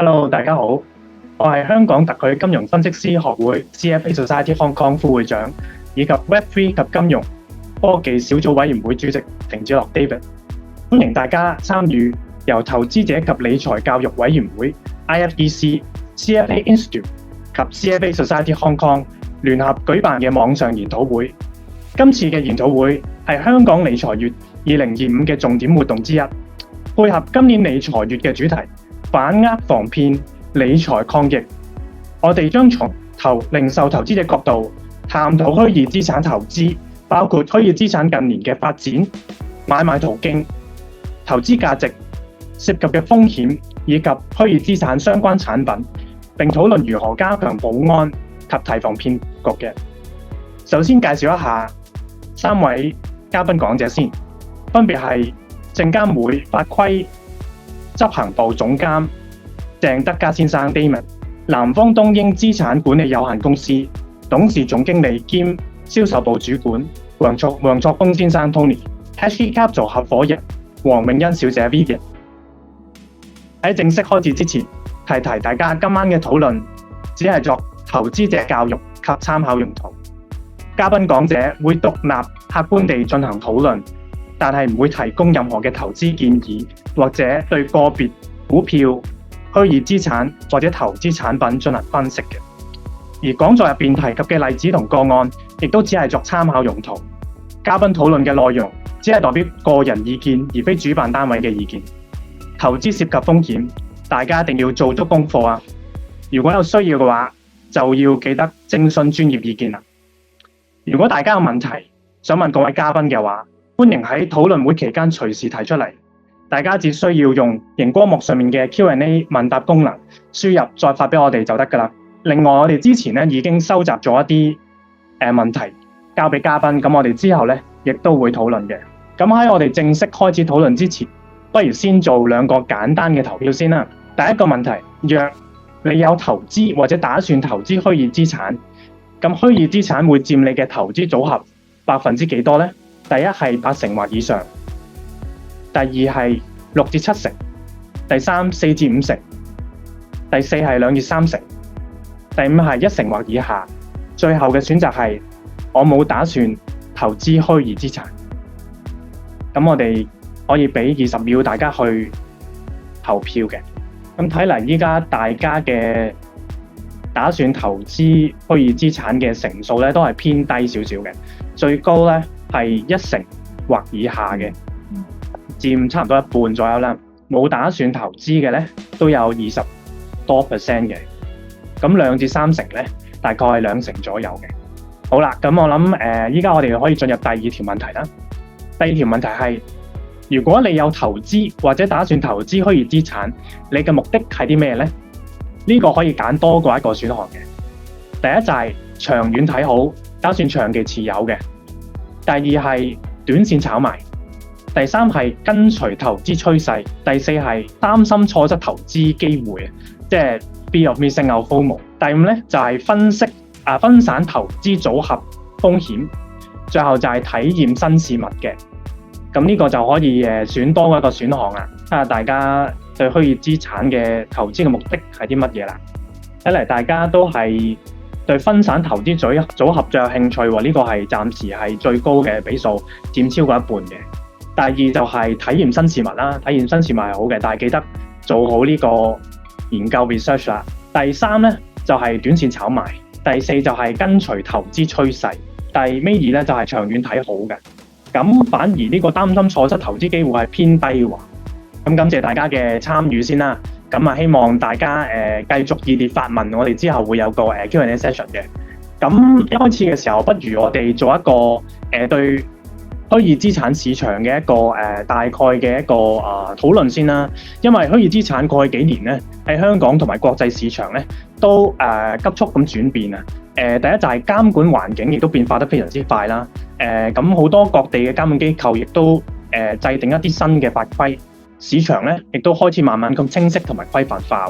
Hello，大家好，我係香港特許金融分析師學會 CFA Society Hong Kong 副會長，以及 Web3 及金融科技小組委員會主席程子樂 David。歡迎大家參與由投資者及理財教育委員會 IFEC、CFA Institute 及 CFA Society Hong Kong 聯合舉辦嘅網上研討會。今次嘅研討會係香港理財月2025嘅重點活動之一，配合今年理財月嘅主題反呃防騙理財抗疫，我哋將從零售投資者角度探討虛擬資產投資，包括虛擬資產近年嘅發展、買賣途徑、投資價值、涉及嘅風險以及虛擬資產相關產品，並討論如何加強保安及提防騙局嘅。首先介紹一下三位嘉賓講者先，分別係證監會法規執行部總監鄭德嘉先生 Damon， 南方東英資產管理有限公司董事總經理兼銷售部主管黃卓峰先生 Tony，HK Capital 合夥人黃永欣小姐 Vivian。 喺正式開始之前，提大家今晚嘅討論只係作投資者教育及參考用途，嘉賓講者會獨立客觀地進行討論，但係唔會提供任何嘅投資建議，或者對個別股票、虛擬資產或者投資產品進行分析嘅。而講座入邊提及嘅例子同個案，亦都只係作參考用途。嘉賓討論嘅內容只係代表個人意見，而非主辦單位嘅意見。投資涉及風險，大家一定要做足功課啊！如果有需要嘅話，就要記得徵詢專業意見啦。如果大家有問題想問各位嘉賓嘅話，歡迎喺討論會期間隨時提出嚟。大家只需要用熒光幕上面嘅 Q&A 問答功能輸入，再發俾我哋就得㗎啦。另外，我哋之前咧已經收集咗一啲問題交俾嘉賓，咁我哋之後咧亦都會討論嘅。咁喺我哋正式開始討論之前，不如先做兩個簡單嘅投票先啦。第一個問題，若你有投資或者打算投資虛擬資產，咁虛擬資產會佔你嘅投資組合%幾多呢？第一係8成或以上，第二係6至7成，第三4至5成，第四係2至3成，第五係1成或以下，最後嘅選擇係我冇打算投資虛擬資產。咁我哋可以俾20秒大家去投票嘅。咁睇嚟依家大家嘅打算投資虛擬資產嘅成數咧都係偏低少少嘅，最高咧係1成或以下嘅，佔差唔多一半左右啦。冇打算投資嘅咧都有20多% 嘅，咁2至3成咧大概係2成左右嘅。好啦，咁我諗依家我哋可以進入第二條問題啦。第二條問題係，如果你有投資或者打算投資虛擬資產，你嘅目的係啲咩呢？呢個可以揀多過一個選項嘅。第一就係長遠睇好，打算長期持有嘅。第二係短線炒賣。第三係跟隨投資趨勢。第四係擔心錯失投資機會，即係 Fear of Missing Out FOMO。第五咧就係分散投資組合風險。最後就係體驗新事物嘅。咁呢個就可以選多一個選項啦，睇下大家對虛擬資產嘅投資嘅目的係啲乜嘢啦。睇嚟大家都係對分散投資組合最有興趣喎，呢個係暫時係最高嘅比數，佔超過一半嘅。第二就係體驗新事物啦，體驗新事物係好嘅，但係記得做好呢個研究 research 啦。第三咧就係短線炒賣，第四就係跟隨投資趨勢，第尾二咧就係長遠睇好嘅。咁反而呢個擔心錯失投資機會係偏低喎。咁感謝大家嘅參與先啦。咁希望大家繼續熱烈發問，我哋之後會有個Q&A session 嘅。咁一開始嘅時候，不如我哋做一個對虛擬資產市場嘅一個大概嘅一個討論先啦。因為虛擬資產過去幾年咧喺香港同埋國際市場咧都急速咁轉變啊。第一就係監管環境亦都變化得非常之快啦。咁好多各地嘅監管機構亦都制定一啲新嘅法規，市場咧亦都開始慢慢咁清晰同埋規範化。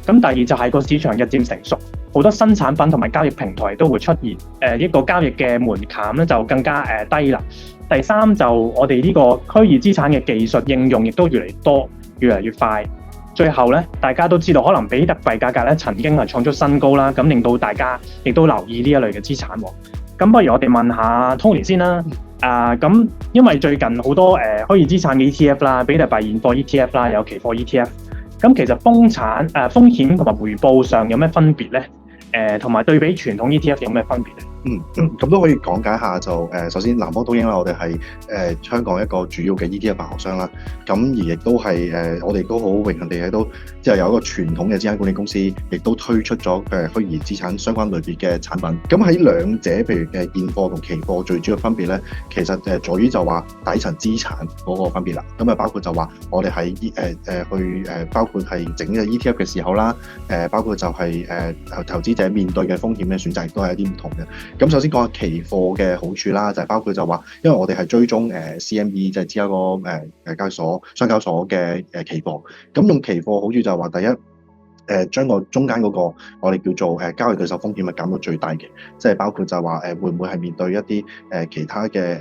咁第二就係個市場日漸成熟，好多新產品同埋交易平台都會出現，一個交易嘅門檻咧就更加低啦。第三就我哋呢個虛擬資產嘅技術應用亦都越嚟越多，越嚟越快。最後咧，大家都知道可能比特幣價格咧曾經係創出新高啦，咁令到大家亦都留意呢一類嘅資產喎。咁不如我哋問下 Tony 先啦。咁因為最近好多虛擬資產嘅 ETF 啦，比特幣現貨 ETF 啦，有期貨 ETF。咁其實風險同埋回報上有咩分別咧？同埋對比傳統 ETF 有咩分別咧？咁都可以講解下就首先南方東英啦，我哋係香港一個主要嘅 ETF 發行商啦。咁而亦都係我哋都好榮幸地喺都之後有一個傳統嘅資產管理公司，亦都推出咗虛擬資產相關類別嘅產品。咁喺兩者，譬如嘅現貨同期貨最主要分別咧，其實在於就話底層資產嗰個分別啦。咁包括就話我哋喺包括係整嘅 ETF 嘅時候啦，包括就係投資者面對嘅風險嘅選擇亦都係一啲唔同嘅。咁首先講下期貨嘅好處啦，就係包括就話，因為我哋係追蹤CME 即係芝加哥交易所、商交所嘅期貨。咁用期貨好處就係話，第一將個中間嗰個我哋叫做交易對手風險係減到最低嘅，即係包括就係話會唔會係面對一啲其他嘅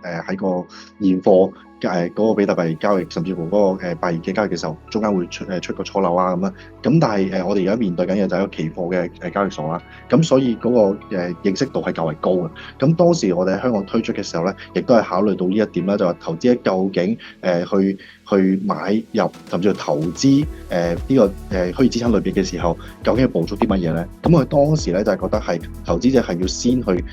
喺個現貨嗰個比特幣交易，甚至乎嗰個幣嘅交易嘅時候，中間會出個錯漏啊咁啦。咁但係我哋而家面對緊嘅就係一個期貨嘅交易所啦。咁所以嗰個認識度係較為高嘅。咁當時我哋喺香港推出嘅時候咧，亦都係考慮到呢一點啦，就話投資者究竟去買入甚至乎投資呢個虛擬資產類別嘅時候，究竟要捕捉啲乜嘢咧？咁我哋當時咧就係覺得係投資者係要先去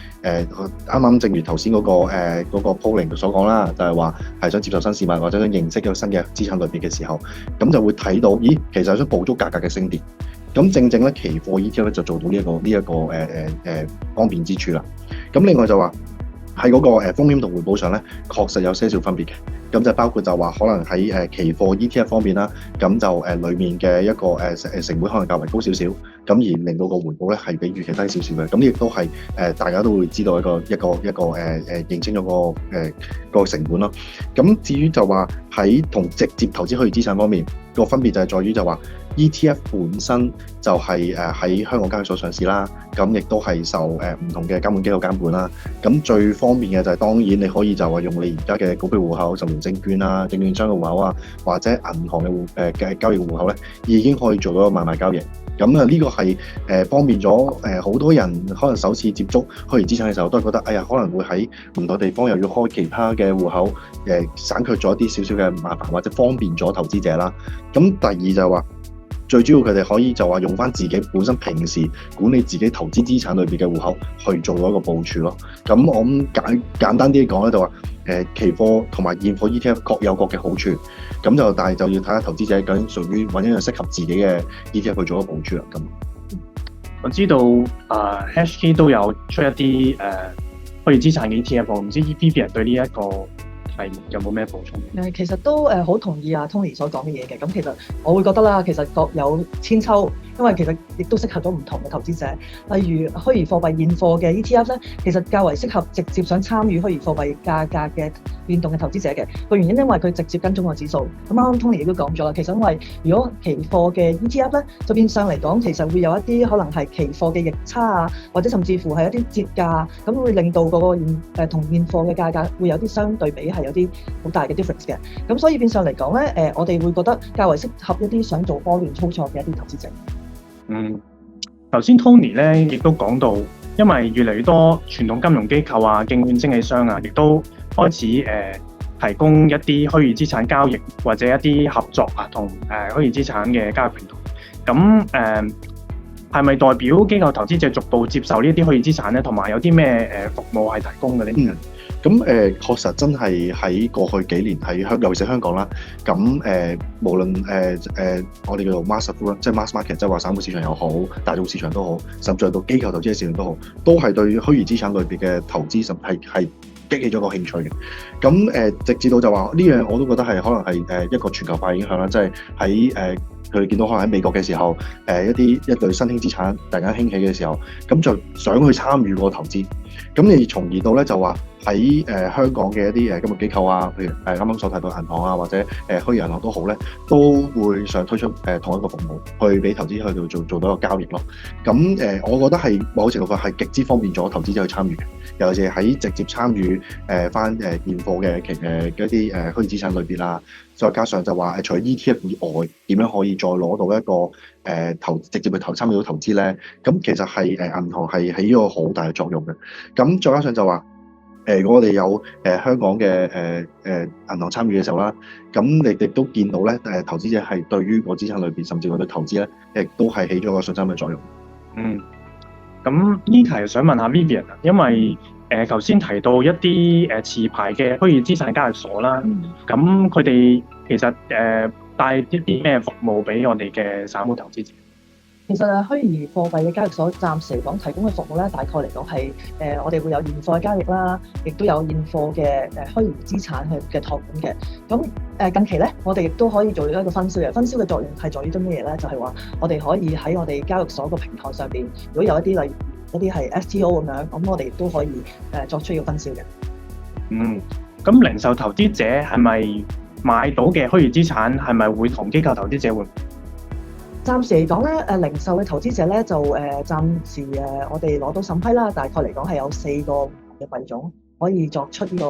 啱正如頭先嗰個 polling 所講啦，就係話係想接受新事物或者想認識一個新嘅資產類別嘅時候，咁就會睇到，咦，其實係想捕捉價格嘅升跌。咁正正咧，期貨 ETF 咧就做到呢一個方便之處啦。咁另外就話喺嗰個風險同回報上咧，確實有些少分別嘅。咁就包括就話可能喺期貨 ETF 方面啦，咁就裡面嘅一個成本可能較為高少少，咁而令到個回報咧係比預期低少少嘅。咁呢亦都係大家都會知道一個認清咗個成本咯。咁至於就話喺同直接投資虛擬資產方面個分別就係在於就話 ETF 本身就係喺香港交易所上市啦，咁亦都係受唔同嘅監管機構監管啦。咁最方便嘅就係當然你可以就話用你而家嘅股票戶口，就連證券啊、證券商嘅戶口啊，或者銀行嘅交易戶口咧，已經可以做到個買賣交易。咁呢個係方便咗好多人可能首次接觸虛擬資產嘅時候，都係覺得哎呀可能會喺唔同地方又要開其他嘅戶口，省卻咗一啲少少嘅麻煩，或者方便咗投資者啦。咁第二就係話，最主要佢哋可以就話用翻自己本身平時管理自己投資資產裏邊嘅戶口去做一個部署咯。咁我諗簡單啲講咧，就話期貨同埋現貨 ETF 各有各嘅好處。咁就但係就要睇下投資者究竟屬於揾一樣適合自己嘅 ETF 去做一個部署啦。咁我知道HK 都有出一啲虛擬資產嘅 ETF， 唔知 Vivian 對呢一個有冇咩補充？其實都好同意Tony 所講嘅嘢嘅。咁其實我會覺得啦，其實各有千秋，因為其實亦都適合咗唔同嘅投資者。例如虛擬貨幣現貨嘅 ETF 咧，其實較為適合直接想參與虛擬貨幣價格嘅變動嘅投資者嘅。個原因因為佢直接跟蹤個指數。咁啱啱 Tony 亦都講咗啦，其實因為如果期貨嘅 ETF 咧，就變相嚟講，其實會有一啲可能係期貨嘅逆差啊，或者甚至乎係一啲折價，咁會令到嗰個同現貨嘅價格會有啲相對比係有啲好大嘅 difference 嘅。咁所以變相嚟講咧，我哋會覺得較為適合一啲想做波段操作嘅一啲投資者。頭先 Tony 咧亦都講到，因為越嚟越多傳統金融機構啊、證券經紀商啊，亦都開始提供一啲虛擬資產交易或者一啲合作啊，同虛擬資產嘅交易平台。咁係咪代表機構投資者逐步接受呢啲虛擬資產咧？同埋有啲咩服務係提供嘅咧？咁確實真係喺過去幾年喺尤其是香港啦，咁無論我哋叫做 mass affluent，即係 mass market，即係話散戶市場又好，大眾市場都好，甚至到機構投資者市場都好，都係對虛擬資產類別嘅投資係激起咗個興趣嘅。咁直至到就話呢樣我都覺得係可能係一個全球化影響啦，即係喺佢哋見到可能喺美國嘅時候，一對新興資產突然間興起嘅時候，咁就想去參與個投資。咁你從而到咧就話喺香港嘅一啲金融機構啊，譬如啱啱所提到銀行啊，或者虛擬銀行都好咧，都會想推出同一個服務，去俾投資去到做到一個交易咯。咁我覺得係某程度上係極之方便咗投資者去參與嘅，尤其是喺直接參與翻現貨嘅一啲虛擬資產類別啦。再加上就話除咗 ETF 以外，點樣可以再攞到一個直接去參與到投資咧？咁其實係銀行係起咗個好大嘅作用嘅。咁再加上就話如果我哋有香港嘅銀行參與嘅時候啦，咁你亦都見到咧投資者係對於個資產類別，甚至乎對投資咧，亦都係起咗個信心嘅作用。咁呢題想問下 Vivian 啊，因為頭先提到一啲持牌嘅虛擬資產交易所啦，咁佢哋其實帶一啲咩服務俾我哋嘅散戶投資者？其實虛擬貨幣嘅交易所暫時嚟講提供嘅服務咧，大概嚟講係我哋會有現貨嘅交易啦，亦都有現貨嘅虛擬資產嘅託管嘅。咁近期咧，我哋亦都可以做一個分銷嘅。分銷嘅作用係在於啲咩嘢咧？就係話我哋可以喺我哋交易所個平台上邊，如果有一啲例如一啲係 STO 咁樣，咁我哋亦都可以作出一個分銷嘅。咁零售投資者係咪買到嘅虛擬資產係咪會同機構投資者換？暫時嚟講咧，零售嘅投資者咧就暫時我哋攞到審批啦，大概嚟講係有4個嘅幣種可以作出呢個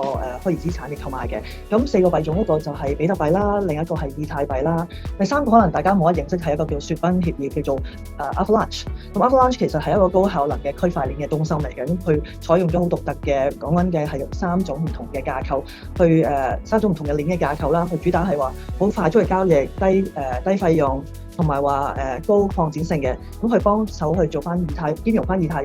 虛擬資產嘅購買嘅。咁4個幣種，一個就係比特幣啦，另一個係以太幣啦，第3個可能大家冇乜認識，係一個叫雪崩協議，叫做Avalanche。咁 Avalanche 其實係一個高效能嘅區塊鏈嘅中心嚟嘅，咁佢採用咗好獨特嘅講緊嘅係用3種唔同嘅架構去3種唔同嘅鏈嘅架構啦，佢主打係話好快速嘅交易，低費用。同埋話高擴展性嘅，咁佢幫手去做翻兼容翻以太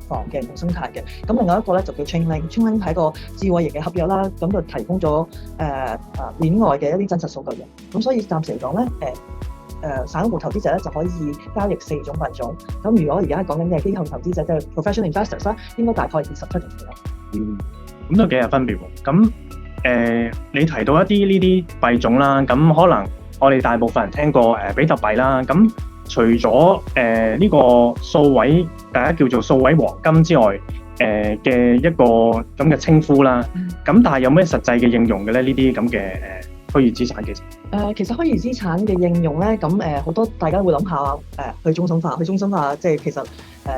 坊嘅生態嘅。咁另外一個咧就叫 Chainlink 係一個智慧型嘅合約啦，咁就提供咗鏈外嘅一啲真實數據嘅。咁所以暫時嚟講咧，散戶投資者咧就可以交易4種幣種。咁如果而家講緊嘅機構投資者即係 professional investors 啦，應該大概27種左右。咁都幾有分別喎。咁你提到一啲呢啲幣種啦，咁可能我哋大部分人聽過比特幣啦，咁除咗呢個數位大家叫做數位黃金之外，嘅一個咁嘅稱呼啦，咁但係有咩實際嘅應用嘅咧？呢啲咁嘅虛擬資產其實虛擬資產嘅應用咧，咁好多大家會諗下去中心化，即係其實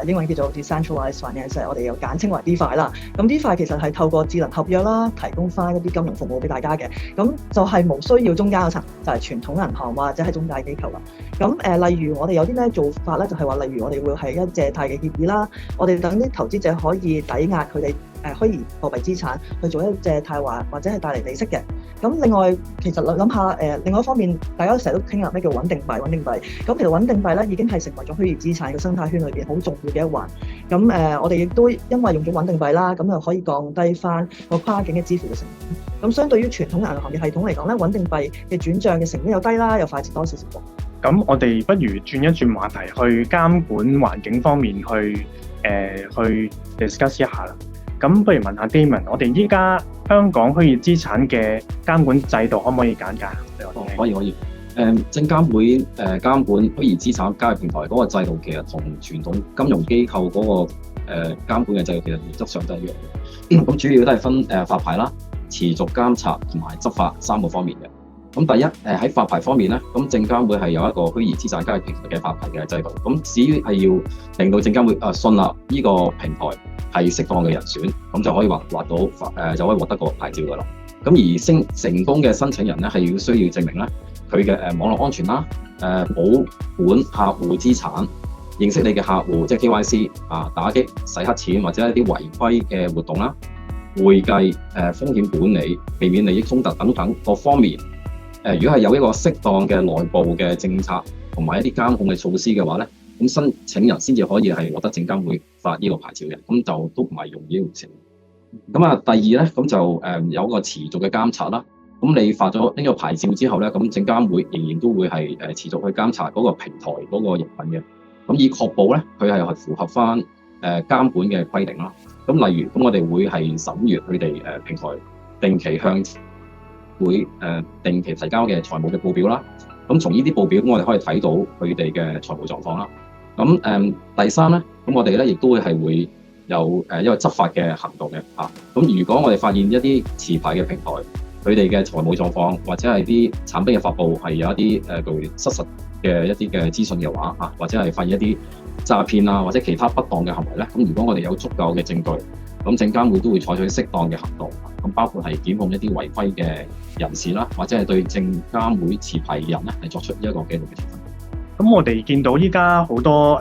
英文叫做 decentralized finance，我哋又簡稱為 DeFi 啦。咁 DeFi 其實係透過智能合約啦，提供翻一啲金融服務俾大家嘅。咁就係無需要中間嗰層，就係傳統銀行或者係中介機構啦。咁例如我哋有啲咩做法咧，就係話例如我哋會係一借貸嘅協議啦，我哋等啲投資者可以抵押佢哋虛擬貨幣資產去做一借貸或者係帶嚟利息嘅。咁另外其實諗下另外一方面，大家成日都傾下咩叫穩定幣。咁其實穩定幣咧已經係成為咗虛擬資產嘅生態圈裏邊好重要嘅一環。咁我哋亦都因為用咗穩定幣啦，咁就可以降低翻個跨境嘅支付嘅成本。咁相對於傳統銀行嘅系統嚟講咧，穩定幣嘅轉帳嘅成本又低啦，又快捷多少少。咁我哋不如轉一轉話題，去監管環境方面去 discuss 一下啦。咁不如問下 Damon， 我哋依家香港虛擬資產嘅監管制度可唔可以簡介？可以。證監會監管虛擬資產交易平台嗰個制度，其實同傳統金融機構嗰個監管嘅制度其實原則上都係一樣嘅。咁主要都係分發牌啦、持續監察同埋執法3個方面嘅。咁第一喺發牌方面咧，咁證監會係有一個虛擬資產交易平台嘅發牌嘅制度。咁至於係要令到證監會信納呢個平台係適當嘅人選，咁就可以就可以獲得個牌照㗎啦。咁而成功嘅申請人咧係需要證明咧佢嘅網絡安全啦、保管客戶資產、認識你嘅客戶即係 KYC 打擊洗黑錢或者一啲違規嘅活動啦、會計風險管理、避免利益衝突等等各方面。如果係有一個適當嘅內部嘅政策同埋一啲監控嘅措施嘅話咧，咁申請人先至可以係獲得證監會發呢個牌照嘅，咁就都唔係容易一回事。咁第二咧，咁就有個持續嘅監察啦。咁你發咗呢個牌照之後咧，咁證監會仍然都會係持續去監察嗰個平台嗰個營運嘅，咁以確保咧佢係符合翻監管嘅規定啦。咁例如咁，我哋會係審閱佢哋平台定期向會定期提交嘅財務嘅報表啦。咁從呢啲報表，我哋可以睇到佢哋嘅財務狀況啦。咁第三咧，咁我哋咧亦都會係會一個執法嘅行動嘅嚇。咁如果我哋發現一啲持牌嘅平台，佢哋嘅財務狀況或者係啲產品嘅發布係有一啲具失實嘅一啲嘅資訊嘅話嚇，或者係發現一啲詐騙啊或者其他不當嘅行為咧，咁如果我哋有足夠嘅證據，咁證監會都會採取適當嘅行動，咁包括係檢控一啲違規嘅人士啦，或者係對證監會持牌人咧係作出一個紀律嘅處分。咁我哋見到依家好多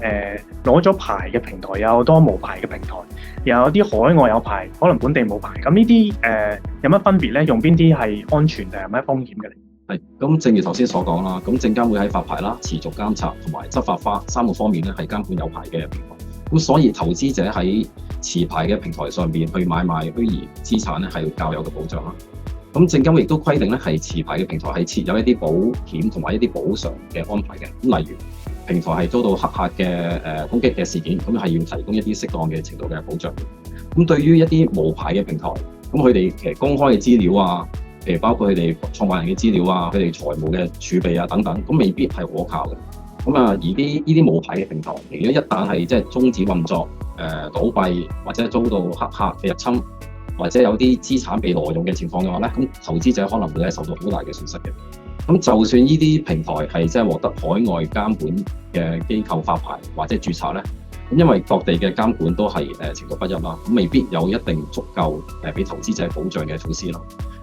攞咗牌嘅平台，有好多無牌嘅平台，又有啲海外有牌，可能本地冇牌。咁呢啲有乜分別咧？用邊啲係安全定係有乜風險嘅咧？係，咁正如頭先所講啦，咁證監會喺發牌啦、持續監察同埋執法三個方面咧係監管有牌嘅平台。咁所以投資者喺持牌嘅平台上邊去買賣虛擬資產咧係較有嘅保障啦。咁證監會亦都規定咧係持牌嘅平台係設有一啲保險同埋一啲補償嘅安排嘅。咁例如平台係遭到黑客嘅攻擊嘅事件，咁係要提供一啲適當嘅程度嘅保障。咁對於一啲無牌嘅平台，咁佢哋其實公開嘅資料啊，譬如包括佢哋創辦人嘅資料啊、佢哋財務嘅儲備啊等等，咁未必係可靠嘅。咁啊，而呢啲無牌嘅平台，如果一旦係即係終止運作、倒閉或者遭到黑客嘅入侵，或者有啲資產被挪用嘅情況嘅話咧，咁投資者可能會係受到好大嘅損失嘅。咁就算呢啲平台係即係獲得海外監管嘅機構發牌或者註冊咧，咁因為各地嘅監管都係程度不一啦，咁未必有一定足夠俾投資者保障嘅措施啦。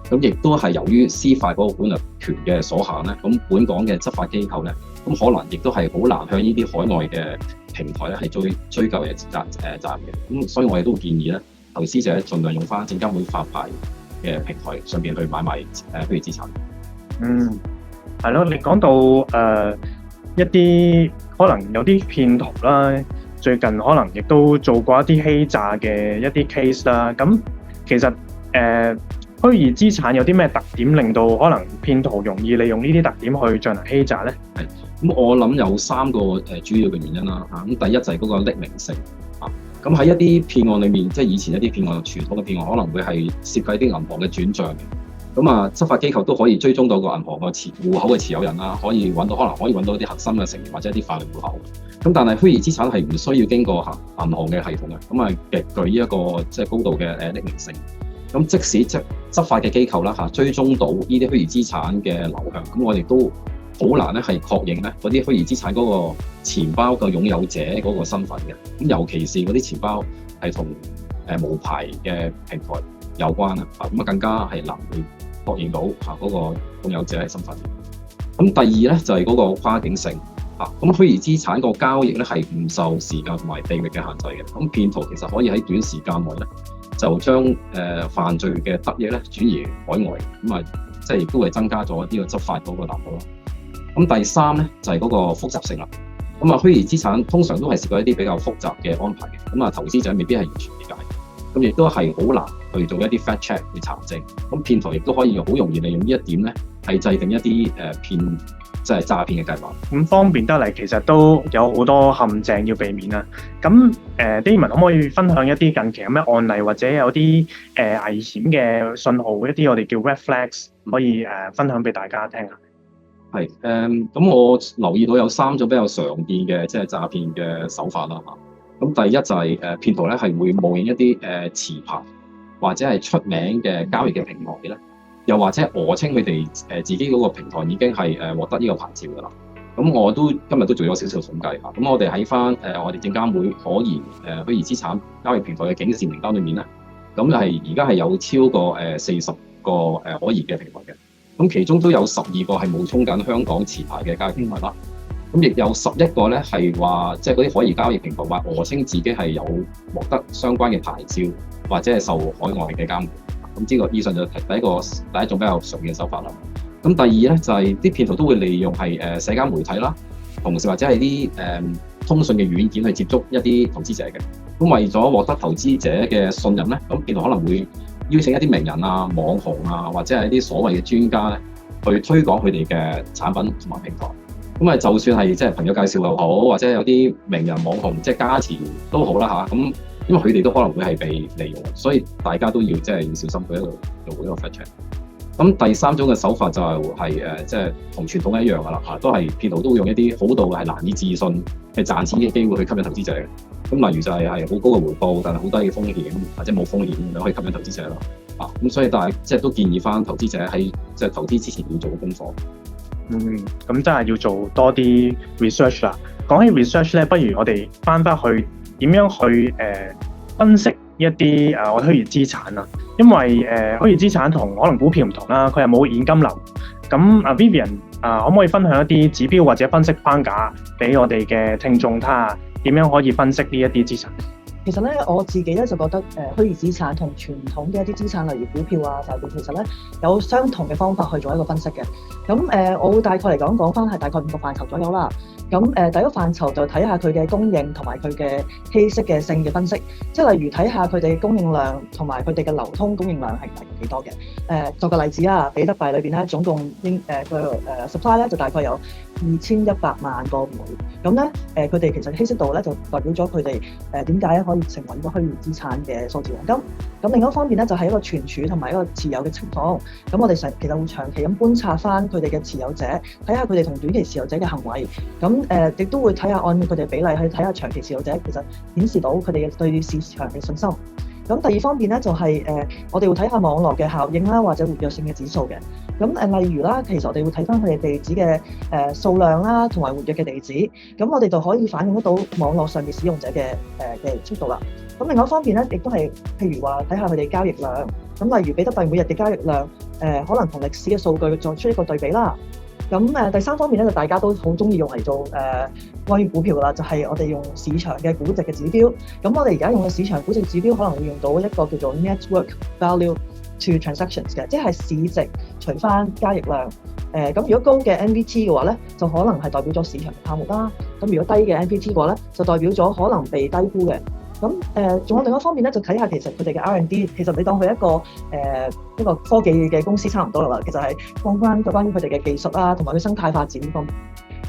咁亦都係由於司法嗰個管轄權嘅所限咧，咁本港嘅執法機構咧，咁可能亦都係好難向呢啲海外嘅平台咧係追究嘅責任嘅。咁所以我哋都建議咧，投資者盡量用翻證監會發牌嘅平台上邊去買賣虛擬資產。係咯，你講到一啲可能有啲騙徒啦，最近可能亦都做過一啲欺詐嘅一啲 case 啦。咁其實虛擬資產有啲咩特點令到可能騙徒容易利用呢啲特點去進行欺詐咧？係，咁我諗有3個主要嘅原因啦嚇。咁第一就係嗰個匿名性啊。咁喺一啲騙案裏面，即係以前一啲騙案傳統嘅騙案，可能會係涉及啲銀行嘅轉帳嘅。咁啊，執法機構都可以追蹤到個銀行個戶口嘅持有人啦，可能可以揾到一啲核心嘅成員或者一啲法律戶口。咁但係虛擬資產係唔需要經過銀行嘅系統嘅，咁啊極具一個即係高度嘅匿名性。咁即使執法嘅機構啦追蹤到呢啲虛擬資產嘅流向，咁我哋都好難咧係確認咧嗰啲虛擬資產嗰個錢包嘅擁有者嗰個身份嘅。咁尤其是嗰啲錢包係同無牌嘅平台有關啊，咁啊更加係難去確認到嗰個擁有者嘅身份。咁第二咧就係嗰個跨境性啊，咁虛擬資產個交易咧係唔受時間同埋地域嘅限制嘅。咁騙徒其實可以喺短時間內咧就將犯罪嘅得益咧轉移海外，咁啊即係亦都係增加咗呢個執法嗰個難度啦。咁第三咧就係嗰個複雜性啦。咁啊虛擬資產通常都係涉及一啲比較複雜嘅安排嘅，咁啊投資者未必係完全理解，咁亦都係好難去做一啲 fact check 去查證。咁騙徒亦都可以好容易利用呢一點咧，係制定一啲即係詐騙嘅計劃。咁方便得嚟，其實都有好多陷阱要避免啦。咁Damon 可唔可以分享一啲近期有咩案例，或者有啲危險嘅信號，一啲我哋叫 red flags，可以分享俾大家聽下？係咁我留意到有3種比較常見嘅即係詐騙嘅手法啦嚇。咁第一就係騙徒咧係會冒認一啲持牌或者係出名嘅交易嘅平台咧，又或者訛稱佢哋自己嗰個平台已經係獲得呢個牌照㗎啦。咁我今日都做咗少少統計嚇。咁我哋喺翻我哋證監會可疑虛擬資產交易平台嘅警示名單裏面咧，咁係而家係有超過40個可疑嘅平台嘅。咁其中都有12個係冒充緊香港持牌嘅交易平台啦。咁亦有11個咧係話，即係嗰啲可疑交易平台話訛稱自己係有獲得相關嘅牌照，或者係受海外嘅監管。咁呢個以上就係第一種比較常見嘅手法啦。咁第二咧就係啲騙徒都會利用係社交媒體啦，同時或者係啲通訊嘅軟件去接觸一啲投資者嘅。咁為咗獲得投資者嘅信任咧，咁騙徒可能會邀請一啲名人啊、網紅啊，或者係一啲所謂嘅專家咧，去推廣佢哋嘅產品同埋平台。咁啊，就算係即係朋友介紹又好，或者有啲名人網紅即係加持都好啦嚇。咁因為佢哋都可能會係被利用，所以大家都要即係要小心佢喺度做呢個 fact check。咁第三種嘅手法就係即係同傳統一樣㗎啦嚇，都係騙徒都會用一啲好到係難以置信係賺錢嘅機會去吸引投資者嘅。咁例如就係好高嘅回報，但係好低嘅風險，或者冇風險咁樣可以吸引投資者咯。咁所以但係即係都建議翻投資者喺即係投資之前要做功課。咁真係要做多啲 research 啦。講起 research 咧，不如我哋翻去點樣去分析一啲我虛擬資產啊？因為虛擬資產同可能股票唔同啦，佢係冇現金流。咁Vivian 可唔可以分享一啲指標或者分析框架俾我哋嘅聽眾睇下點樣可以分析呢一啲資產？其實咧，我自己咧就覺得虛擬資產同傳統嘅一啲資產，例如股票啊、債券，其實咧有相同嘅方法去做一個分析嘅。咁我會大概嚟講翻係大概5個範疇左右啦。咁第一個範疇就睇下佢嘅供應同埋佢嘅稀釋嘅性嘅分析，即係例如睇下佢哋供應量同埋佢哋嘅流通供應量係大概幾多嘅。作個例子啊，比特幣裏邊咧總共supply 咧就大概有2100萬個枚。咁咧佢哋其實稀釋度咧就代表咗佢哋點解可以成為一個虛擬資產嘅數字黃金。咁另一方面咧就係一個存儲同埋一個持有嘅情況。咁我哋其實會長期咁觀察翻佢哋嘅持有者，睇下佢哋同短期持有者嘅行為。咁亦都會睇下按佢哋比例去睇下長期持有者其實顯示到佢哋對市場嘅信心。咁第二方面咧就係我哋會睇下網絡嘅效應啦，或者活躍性嘅指數嘅。咁例如啦，其實我哋會睇翻佢哋地址嘅數量啦，同埋活躍嘅地址。咁我哋就可以反映得到網絡上面使用者嘅速度啦。咁另外一方面咧，亦都係譬如話睇下佢哋交易量。咁例如比特幣每日嘅交易量，可能同歷史嘅數據作出一個對比啦。咁第三方面咧，就大家都好中意用嚟做關於股票噶啦，就係我哋用市場嘅估值嘅指標。咁我哋而家用嘅市場估值指標可能會用到一個叫做 Network Value to Transactions 嘅，即係市值除翻交易量。咁如果高嘅 NVT 嘅話咧，就可能係代表咗市場嘅泡沫啦。咁如果低嘅 NVT 嘅話咧，就代表咗可能被低估嘅。咁仲有另一方面咧，就睇下其實佢哋嘅 R&D， 其實你當佢一個科技嘅公司差唔多啦。其實係講關於佢哋嘅技術啦，同埋佢生態發展方面。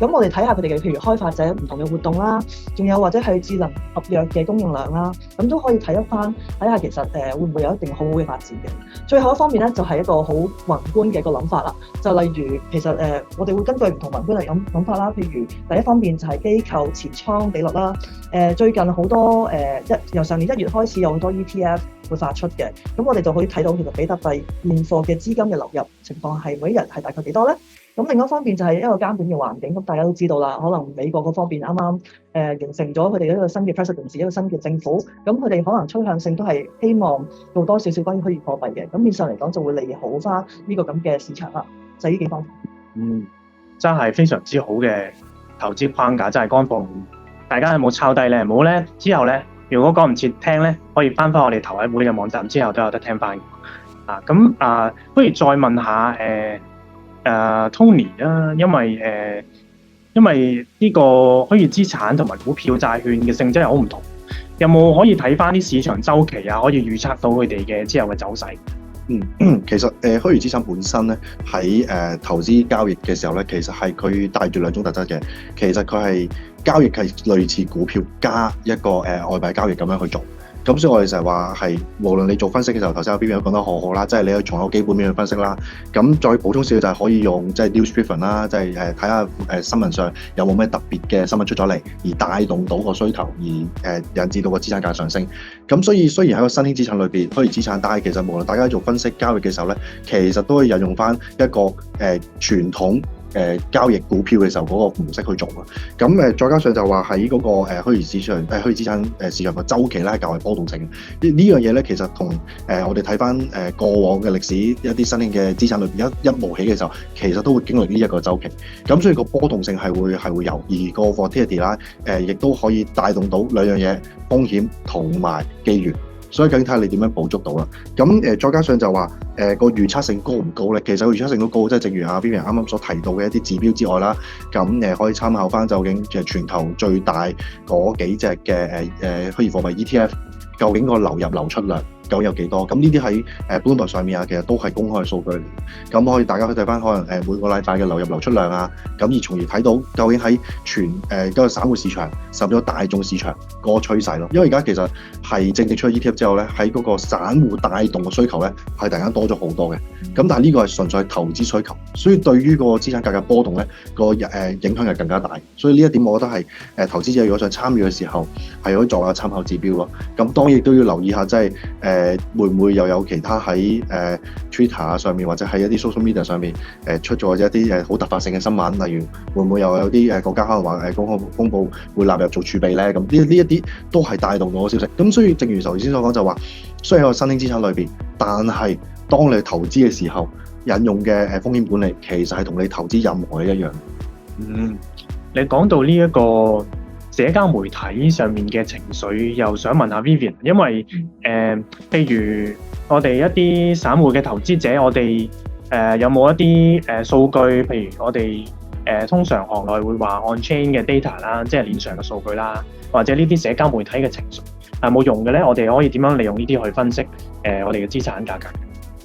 咁我哋睇下佢哋嘅譬如開發者唔同嘅活動啦，仲有或者係智能合約嘅供應量啦，咁都可以睇下其實會唔會有一定好好嘅發展嘅。最後一方面咧，就係一個好宏觀嘅一個諗法啦。就例如其實我哋會根據唔同宏觀嚟諗法啦。譬如第一方面就係機構持倉比率啦。最近好多由上年1月開始有好多 ETF 會發出嘅，咁我哋就可以睇到其實比特幣現貨嘅資金嘅流入情況係每一日係大概幾多咧？咁另一方面就係一個監管嘅環境，咁大家都知道啦，可能美國嗰方面啱啱形成咗佢哋一個新嘅 president， 一個新嘅政府，咁佢哋可能趨向性都係希望做多少少關於虛擬貨幣嘅，咁面上嚟講就會利好翻呢個咁嘅市場啦。就呢幾方面。真係非常之好嘅投資框架，真係乾貨。大家有冇抄低咧？冇咧，之後咧，如果講唔切聽咧，可以翻我哋投委會嘅網站，之後都有得聽翻。不如再問下Tony 啦，因為呢個虛擬資產同埋股票債券嘅性質係好唔同，有冇可以睇翻啲市場週期啊？可以預測到佢哋嘅之後嘅走勢？其實虛擬資產本身咧喺投資交易嘅時候咧，其實係佢帶住兩種特質嘅。其實佢係交易係類似股票加一個外幣交易咁樣去做。咁所以我哋就係話係無論你做分析嘅時候，頭先阿 B 都講得好好啦，即係你可以從一個基本面去分析啦。咁再補充少少就係可以用即係 news driven 啦，即係睇下新聞上有冇咩特別嘅新聞出咗嚟，而帶動到個需求，而引致到個資產價上升。咁所以雖然喺個新興資產裏邊虛擬資產，但係其實無論大家做分析交易嘅時候咧，其實都可以引用翻一個傳統交易股票嘅時候嗰個模式去做啊。咁再加上就話喺嗰個虛擬資產市場嘅週期咧係較為波動性嘅。呢樣嘢咧其實同我哋睇翻過往嘅歷史一啲新興嘅資產裏邊一冒起嘅時候，其實都會經歷呢一個週期。咁所以個波動性係會有，而個 volatility 啦亦都可以帶動到兩樣嘢，風險同埋機遇。所以究竟睇下你點樣捕捉到啦。咁再加上就話個預測性高唔高咧？其實個預測性都高，即係正如阿 Vivian 啱啱所提到嘅一啲指標之外啦。咁可以參考翻究竟全球最大嗰幾隻嘅虛擬貨幣 ETF，究竟個流入流出量究竟有幾多？咁呢啲喺Bloomberg 上面啊，其實都係公開嘅數據嚟。咁可以大家去睇翻可能每個禮拜嘅流入流出量啊，咁而從而睇到究竟喺全嗰個散戶市場甚至乎大眾市場個趨勢咯。因為而家其實係正出咗 ETF 之後咧，喺嗰個散戶帶動嘅需求咧係突然間多咗好多嘅。咁但係呢個係純粹係投資需求，所以對於個資產價格波動咧個影響係更加大。所以呢一點我覺得係投資者如果想參與嘅時候係可以作為一個參考指標咯。咁當然亦都要留意下，即係會唔會又有其他喺Twitter 上面或者喺一啲 social media 上面出咗一啲好突發性嘅新聞，例如會唔會又有啲國家可能話公佈會納入做儲備咧？咁呢一啲都係帶動到個消息。咁所以正如頭先所講就話，雖然有個新興資產類別，但係當你投資嘅時候引用嘅風險管理其實係同你投資任何嘅一樣。你講到呢一個社交媒體上面嘅情緒，又想問下 Vivian， 因為譬如我哋一啲散戶嘅投資者，我哋有冇一啲數據？譬如我哋通常行內會話 on-chain 嘅 data 啦，即係鏈上嘅數據啦，或者呢啲社交媒體嘅情緒係冇用嘅咧？我哋可以點樣利用呢啲去分析我哋嘅資產價格？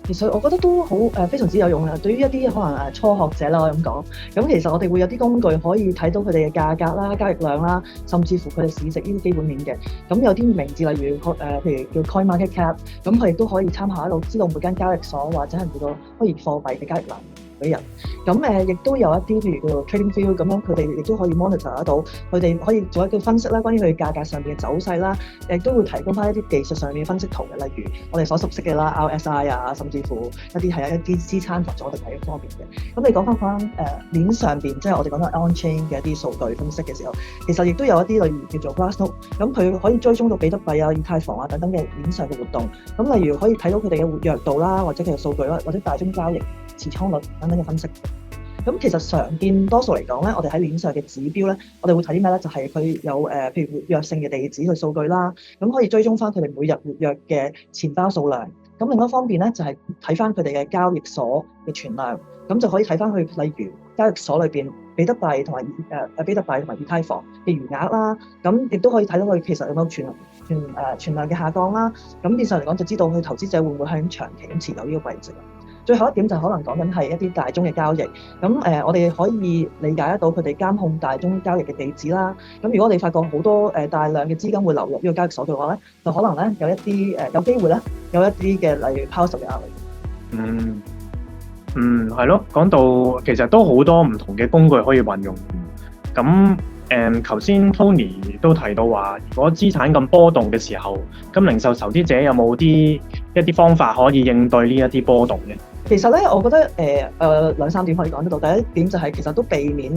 其實我覺得都好非常之有用啦。對於一啲可能初學者啦，我咁講，咁其實我哋會有啲工具可以睇到佢哋嘅價格啦、交易量啦，甚至乎佢哋市值呢啲基本面嘅。咁有啲名字例如譬如叫 CoinMarketCap，咁佢亦都可以參考一路知道每間交易所或者係每個虛擬貨幣嘅交易量俾人。咁亦都有一啲譬如叫做 TradingView，咁樣佢哋亦都可以 monitor 得到，佢哋可以做一個分析啦，關於佢價格上面嘅走勢啦，亦都會提供翻一啲技術上面嘅分析圖嘅，例如我哋所熟悉嘅啦 RSI 啊，甚至乎一啲係一啲支撐同阻力位方面嘅。咁你講翻鏈上邊，即係我哋講到 on-chain 嘅一啲數據分析嘅時候，其實亦都有一啲例如叫做 Glassnode，咁佢可以追蹤到比特幣啊、以太坊啊等等嘅鏈上嘅活動。咁例如可以睇到佢哋嘅活躍度啦，或者佢嘅數據啦，或者大宗交易、持倉率等等嘅分析。咁其實常見多數嚟講咧，我哋喺鏈上嘅指標咧，我哋會睇啲咩咧？就係佢有譬如活躍性嘅地址嘅數據啦，咁可以追蹤翻佢哋每日活躍嘅錢包數量。咁另一方面咧，就係睇翻佢哋嘅交易所嘅存量，咁就可以睇翻佢例如交易所裏邊比特幣同埋以太坊嘅餘額啦，咁亦都可以睇到佢其實有冇存量嘅下降啦。咁變相嚟講，就知道佢投資者會唔會喺長期咁持有呢個幣值。最後一點就可能講緊係一啲大宗嘅交易，咁我哋可以理解得到佢哋監控大宗交易嘅地址啦。咁如果我哋發覺好多大量嘅資金會流入呢個交易所嘅話咧，就可能咧有一啲有機會咧有一啲嘅例如拋售嘅壓力。係咯，講到其實都好多唔同嘅工具可以運用。咁頭先 Tony 都提到話，如果資產咁波動嘅時候，咁零售投資者有冇一啲方法可以應對呢一啲波動嘅？其實咧，我覺得兩三點可以講得到。第一點就係其實都避免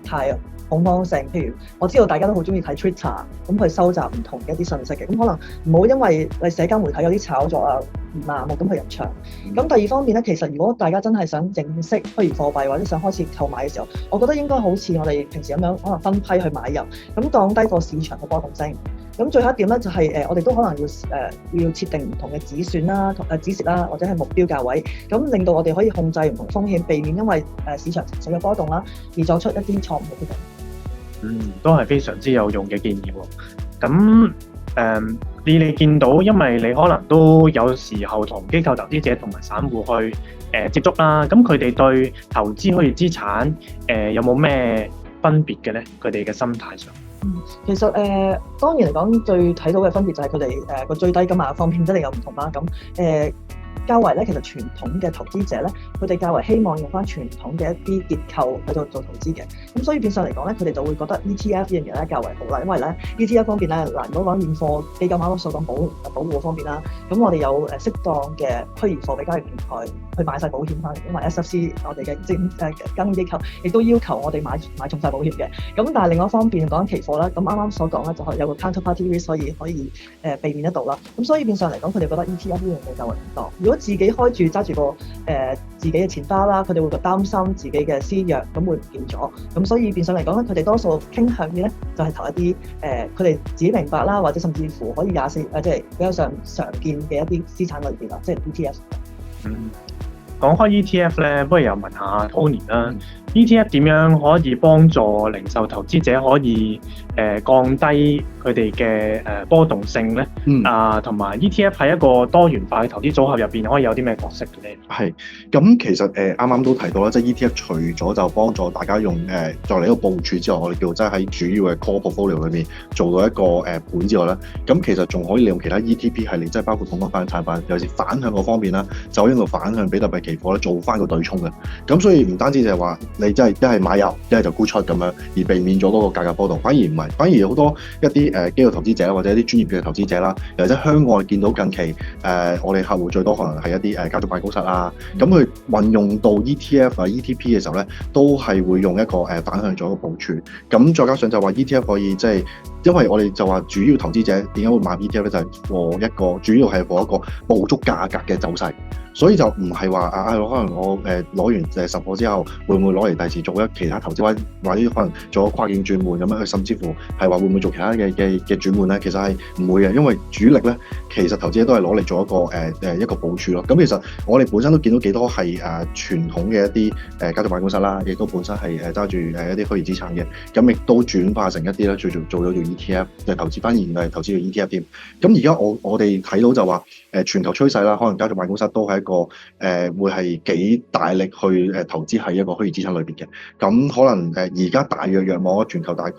太恐慌性。譬如我知道大家都好中意睇 Twitter，咁去收集唔同嘅一啲信息嘅。咁可能唔好因為社交媒體有啲炒作啊、盲目咁去入場。咁第二方面咧，其實如果大家真係想認識虛擬貨幣或者想開始購買嘅時候，我覺得應該好似我哋平時咁樣，可能分批去買入，咁降低個市場嘅波動性。咁最後一點咧，就係我哋都可能要設定唔同嘅止損啦、止蝕啦，或者係目標價位，咁令到我哋可以控制唔同風險，避免因為市場情緒嘅波動啦，而作出一啲錯誤嘅決定。都係非常之有用嘅建議喎。咁你見到，因為你可能都有時候同機構投資者同埋散戶去接觸啦，咁佢哋對投資虛擬資產有冇咩分別嘅咧？佢哋嘅心態上？其實當然嚟講，最睇到嘅分別就係佢哋個最低金額方面一定有唔同啦。咁較為咧，其實傳統嘅投資者咧，佢哋較為希望用翻傳統嘅一啲結構喺度做投資嘅。咁所以變相嚟講咧，佢哋就會覺得 ETF 呢樣嘢咧較為好啦。因為咧 ETF 方面咧，嗱如果講現貨基金啱啱所講保護方面啦，咁我哋有適當嘅虛擬貨幣交易平台去買晒保險翻嚟，因為 SFC 我哋嘅監管機構亦都要求我哋買重晒保險嘅。咁但係另外一方面講緊期貨啦，咁啱啱所講咧就係有個 counterparty risk 可以避免得到啦。咁所以變相嚟講，佢哋覺得 ETF 呢樣嘢較為唔當。如果自己開住揸住個自己嘅錢包啦，佢哋會擔心自己嘅私鑰咁會唔見咗，咁所以變相嚟講咧，佢哋多數傾向於咧就係投一啲佢哋自己明白啦，或者甚至乎可以24即係比較常見嘅一啲資產類別啦，即係 ETF。講開 ETF 咧，不如又問下 Tony 啦。ETF 點樣可以幫助零售投資者可以降低佢哋嘅波動性咧？同埋 ETF 喺一個多元化嘅投資組合入邊可以有啲咩角色嘅咧？係，咁其實啱啱都提到啦，即係 ETF 除咗就幫助大家用作為一個部署之外，我哋叫即係喺主要嘅 core portfolio 裏面做到一個盤之外咧，咁其實仲可以利用其他 ETP 系列，即係包括同一反產品，尤其是反向嗰方面啦，就用到反向比特幣期貨咧做翻個對沖嘅。咁所以唔單止就係話你真係一係買入，一係就沽出咁樣，而避免咗嗰個價格波動，反而唔係，反而好多一啲機構投資者或者一啲專業嘅投資者啦，尤其是香港見到近期我哋客戶最多可能係一啲家族辦公室啊，咁佢運用到 ETF 啊 ETP 嘅時候咧，都係會用一個反向咗個部署。咁再加上就話 ETF 可以即係，因為我哋就話主要投資者點解會買 ETF 咧，就係for一個主要係for一個捕捉價格嘅走勢。所以就唔係話可能我攞完實貨之後，會唔會攞嚟第時做一其他投資或者可能做咗跨境轉換咁樣，甚至乎係話會唔會做其他嘅轉換咧？其實係唔會嘅，因為主力咧其實投資者都係攞嚟做一個部署咯。咁其實我哋本身都見到幾多係傳統嘅一啲家族辦公室啦，亦都本身係揸住一啲虛擬資產嘅，咁亦都轉化成一啲咧做咗做 ETF 就投資翻而唔係投資嘅 ETF 添。咁而家我哋睇到就話全球趨勢啦，可能家族辦公室都係一個會係幾大力去投資喺一個虛擬資產裏邊嘅。咁可能而家大約望全球大概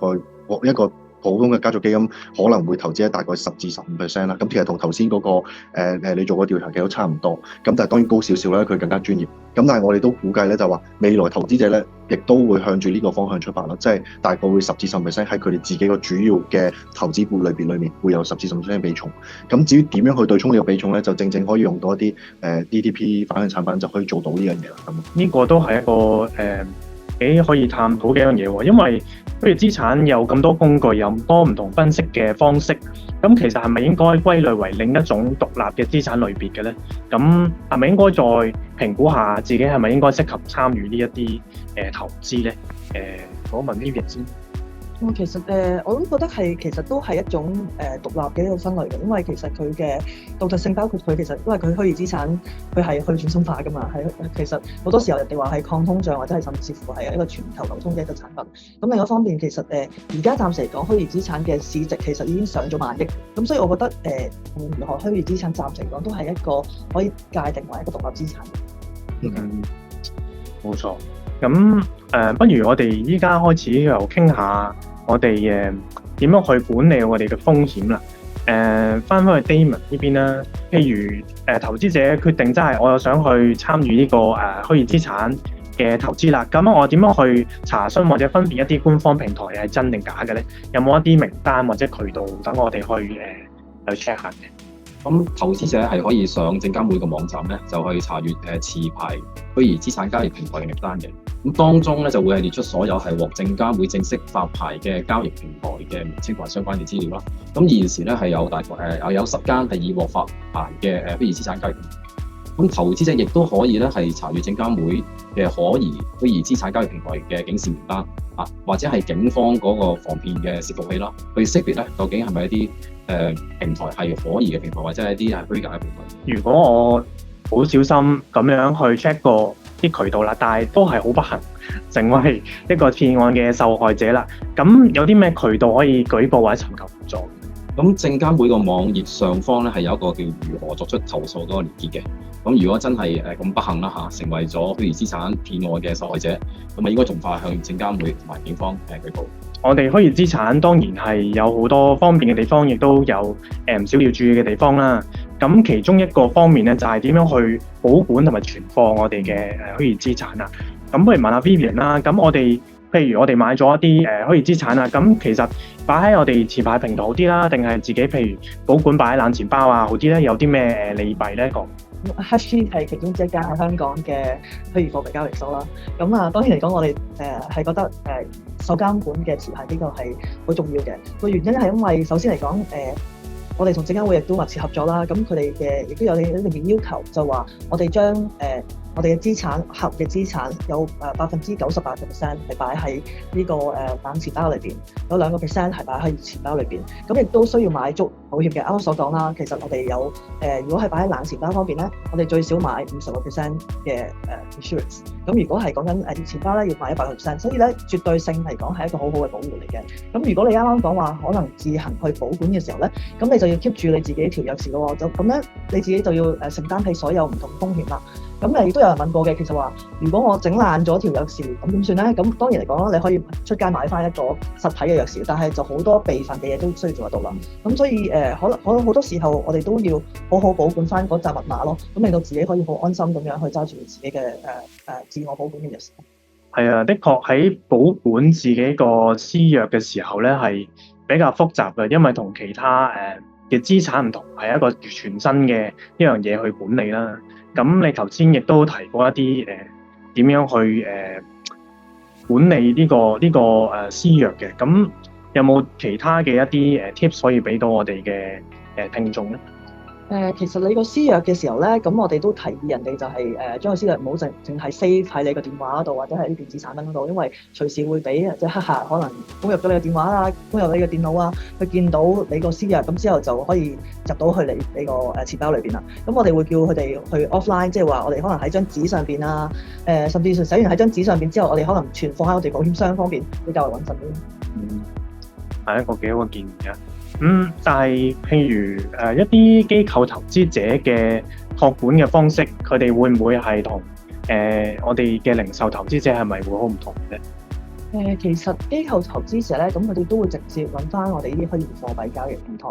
一個普通嘅家族基金可能會投資喺大概10至15% 啦。咁其實同頭先嗰個你做個調查其實都差唔多。咁但係當然高少少啦，佢更加專業。咁但係我哋都估計咧，就話未來投資者咧，亦都會向住呢個方向出發啦。即係大概會10至15%喺佢哋自己個主要嘅投資盤裏面會有10至15%嘅比重。咁至於點樣去對沖呢個比重咧，就正可以用到一啲DTP 反向產品就可以做到呢樣嘢啦。咁呢個都係一個幾可以探討嘅一樣嘢喎，因為虛擬資產有咁多工具，有咁多唔同分析嘅方式，咁其實係咪應該歸類為另一種獨立嘅資產類別嘅咧？咁係咪應該再評估下自己係咪應該適合參與呢一啲投資咧？我問 Vivian 先。其實我都覺得其實都係一種獨立嘅一個分類嘅，因為其實佢嘅獨特性包括佢其實因為佢虛擬資產佢係去中心化㗎嘛，係其實好多時候人哋話係抗通脹或者係甚至乎係一個全球流通嘅一個產品。咁另一方面其實而家暫時嚟講虛擬資產嘅市值其實已經上咗萬億，咁所以我覺得如何虛擬資產暫時嚟講都係一個可以界定為一個獨立資產。冇錯。咁不如我哋依家開始又傾下我哋點樣去管理我哋嘅風險啦。翻去 Damon 呢邊啦，譬如投資者決定真係我又想去參與呢個虛擬資產嘅投資啦，咁我點樣去查詢或者分辨一啲官方平台係真定假嘅咧？有冇一啲名單或者渠道等我哋去 check 下嘅？咁投資者係可以上證監會嘅網站咧，就去查閲持牌虛擬資產交易平台嘅名單嘅。咁當中咧就會係列出所有係獲證監會正式發牌嘅交易平台嘅名稱同埋相關嘅資料啦。咁現時咧係有大概有10間係已獲發牌嘅虛擬資產交易平台。咁投資者亦都可以咧係查閲證監會嘅可疑虛擬資產交易平台嘅警示名單啊，或者係警方嗰個防騙嘅伺服器啦，去識別咧究竟係咪一啲平台係可疑嘅平台，或者係一啲係虛假嘅平台。如果我好小心咁樣去 check 過啲渠道啦，但係都係好不幸成為一個騙案嘅受害者啦。咁有啲咩渠道可以舉報或者尋求協助？咁證監會個網頁上方咧係有一個叫如何作出投訴嗰個連結嘅。咁如果真係咁不幸啦成為咗虛擬資產騙案嘅受害者，咁啊應該盡快向證監會同埋警方舉報。我哋虛擬資產當然係有好多方便嘅地方，亦都有唔少要注意嘅地方啦。咁其中一個方面咧就係點樣去保管同埋存放我哋嘅虛擬資產啦。咁不如問下 Vivian 啦。咁我哋譬如我哋買咗一啲虛擬資產啊，咁其實擺喺我哋持牌平台好啲啦，定係自己譬如保管擺喺冷錢包啊好啲咧？有啲咩利弊咧？Hashkey 係其中之一間喺香港嘅虛擬貨幣交易所啦。咁當然嚟講，我哋係覺得受監管嘅持牌機構係好重要嘅。個原因係因為首先嚟講我哋同證監會亦都密切合作啦。咁佢哋亦都有一定嘅要求，就話我哋將我哋嘅資產客嘅資產有98%係擺喺呢個冷錢包裏邊，有2% 係擺喺熱錢包裏邊。咁亦都需要買足保險嘅。啱啱所講啦，其實我哋有如果係擺喺冷錢包方面咧，我哋最少買50% 嘅insurance。咁如果係講緊熱錢包咧，要買100%。所以咧，絕對性嚟講係一個好好嘅保護嚟嘅。咁如果你啱啱講話可能自行去保管嘅時候咧，咁你就要 keep 住你自己條鑰匙咯。就咁咧，你自己就要承擔起所有唔同風險啦。咁亦都有人問過嘅，其實話如果我整爛咗條鑰匙，咁點算咧？咁當然嚟講啦，你可以出街買翻一個實體嘅鑰匙，但係就好多備份嘅嘢都需要做得到啦。咁所以可能好多時候我哋都要好好保管翻嗰紮密碼咯，咁令到自己可以好安心咁樣去揸住自己嘅自我保管嘅鑰匙。係啊，的確喺保管自己個私鑰嘅時候咧，係比較複雜嘅，因為同其他嘅資產唔同，係一個全新嘅一樣嘢去管理啦。咁你頭先亦都提過一啲點樣去管理呢個私鑰嘅，咁有冇其他嘅一啲tips 可以俾到我哋嘅聽眾咧？其實你個私鑰嘅時候咧，咁我哋都提議人哋就係將個私鑰唔好淨係 save 喺你個電話嗰度，或者係啲電子產品嗰度，因為隨時會俾即係黑客可能攻入咗你個電話啦，攻入你個電腦啊，佢見到你個私鑰，咁之後就可以入到去你個錢包裏邊啦。咁我哋會叫佢哋去 offline，即係話我哋可能喺張紙上邊啊，甚至寫完喺張紙上邊之後，我哋可能存放喺我哋保險箱方面，比較穩陣啲。係一個幾好嘅建議啊！但係譬如一啲機構投資者嘅託管嘅方式，佢哋會唔會係同我哋嘅零售投資者係咪會好唔同咧？其實機構投資者咧，咁佢哋都會直接揾翻我哋呢啲虛擬貨幣交易平台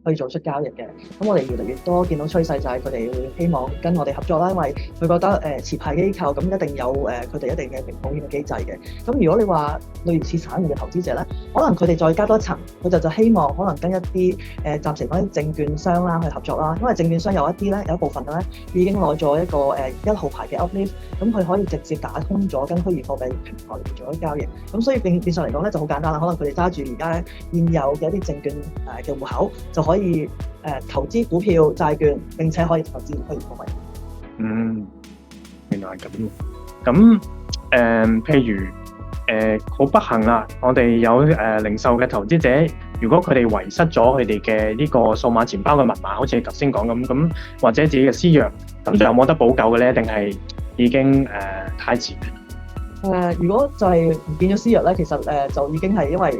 去做出交易嘅。咁我哋越嚟越多見到趨勢就係佢哋會希望跟我哋合作啦，因為佢覺得持牌機構咁一定有佢哋一定嘅保險嘅機制嘅。咁如果你話類似產業嘅投資者咧，可能佢哋再加多一層，佢就希望可能跟一啲暫時講啲證券商啦去合作啦，因為證券商有一啲咧有一部分咧已經攞咗一個1號牌嘅 uplift， 咁佢可以直接打通咗跟虛擬貨幣平台嚟做咗交易。咁所以變相嚟講咧就好簡單啦，可能佢哋揸住而家現有嘅一啲證券嘅戶口，就可以投資股票、債券，並且可以投資虛擬貨幣。原來係咁。咁譬如好不幸啦，我哋有零售嘅投資者，如果佢哋遺失咗佢哋嘅呢個數碼錢包嘅密碼，好似你頭先講咁，或者自己嘅私鑰，咁就有冇得補救嘅咧？定係已經太遲？如果就係唔見咗私鑰咧，其實就已經係因為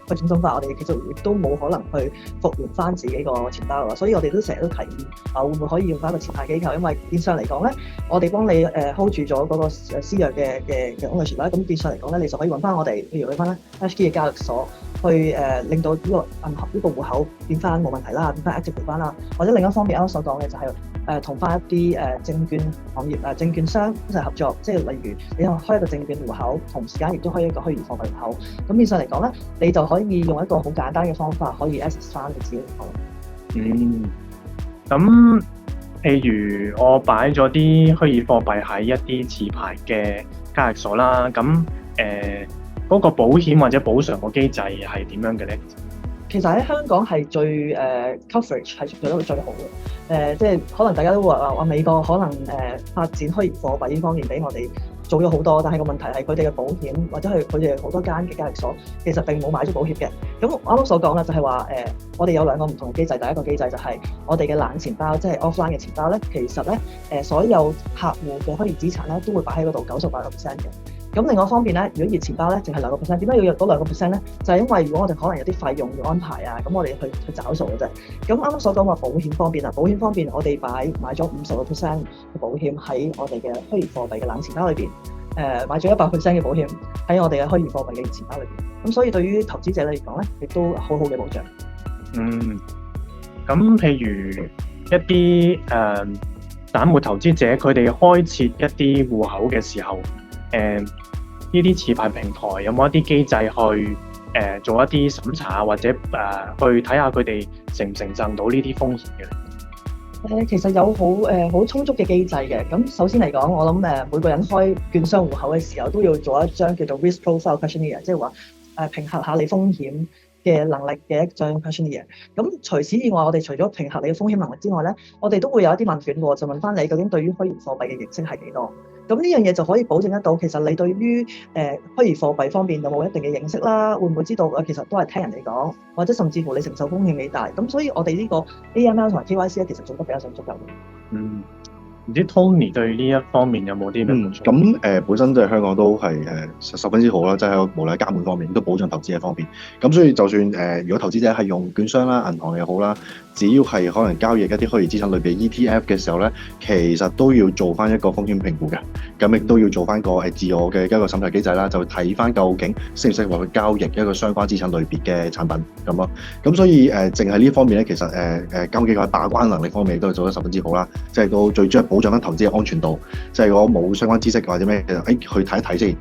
去中心化，我哋其實亦都冇可能去復原翻自己個錢包啦。所以我哋都成日都提議會唔會可以用翻一個持牌機構，因為變相嚟講咧，我哋幫你hold 住咗嗰個私鑰嘅 ownership 啦。咁變相嚟講咧，你就可以揾翻我哋，譬如去翻 HK 嘅交易所去令到呢個銀行呢個戶口變翻冇問題啦，變翻 active 翻啦。或者另一方面啱啱所講嘅就係同翻一啲證券行業證券商一齊合作，即係例如你開一個證券戶口，同時間亦都開一個虛擬貨幣戶口。咁變相嚟講咧，你就可以用一個好簡單嘅方法，可以 access 翻你自己嘅戶口。咁譬如我擺咗啲虛擬貨幣喺一啲持牌嘅交易所啦，咁嗰個保險或者補償個機制係點樣嘅咧？其實喺香港係最coverage 係做得最好嘅，即係可能大家都話美國可能發展虛擬貨幣呢方面比我哋做咗好多，但係個問題係佢哋嘅保險或者係佢哋好多間嘅交易所其實並冇買咗保險嘅。咁啱啱所講啦，就係話我哋有兩個唔同嘅機制，第一個機制就係我哋嘅冷錢包，即係 offline 嘅錢包咧，其實咧所有客戶嘅虛擬資產咧都會擺喺嗰度98%嘅。咁另外一方面咧，如果熱錢包咧，淨係2%，點解要約到2%咧？就係因為如果我哋可能有啲費用要安排啊，咁我哋去找數嘅啫。咁啱啱所講話保險方面啊，保險方面我哋買咗50%嘅保險喺我哋嘅虛擬貨幣嘅冷錢包裏邊，買咗100%嘅保險喺我哋嘅虛擬貨幣嘅熱錢包裏邊。咁所以對於投資者嚟講咧，亦都好好嘅保障。咁譬如一啲散戶投資者，佢哋開設一啲戶口嘅時候，呢啲持牌平台有冇一啲機制去做一啲審查，或者去睇下佢哋承唔承受到呢啲風險嘅？其實有好充足嘅機制嘅。咁首先嚟講，我諗每個人開券商戶口嘅時候都要做一張叫做 risk profile questionnaire， 即係話評核下你風險嘅能力嘅一張 questionnaire。咁除此以外，我哋除咗評核你嘅風險能力之外咧，我哋都會有一啲問卷喎，就問翻你究竟對於虛擬貨幣嘅認識係幾多？咁呢樣嘢就可以保證得到，其實你對於虛擬貨幣方面有冇一定嘅認識啦？會唔會知道其實都係聽人哋講，或者甚至乎你承受風險幾大？咁所以我哋呢個 AML 同埋 KYC 咧，其實做得比較上足夠嘅。唔知 Tony 對呢一方面有冇啲咩補充？咁本身即係香港都係十分之好啦，即係無論喺監管方面都保障投資者方面。咁所以就算如果投資者係用券商啦、銀行又好啦，只要係可能交易一啲虛擬資產類別 ETF 嘅時候咧，其實都要做翻一個風險評估嘅。咁亦都要做翻個自我嘅一個審查機制啦，就睇翻究竟適唔適合去交易一個相關資產類別嘅產品咁咯。咁所以淨係呢方面咧，其實監管機構喺把關能力方面都係做得十分之好啦。即係到最主要保障翻投資嘅安全度。即係如果冇相關知識或者咩，去睇一睇先，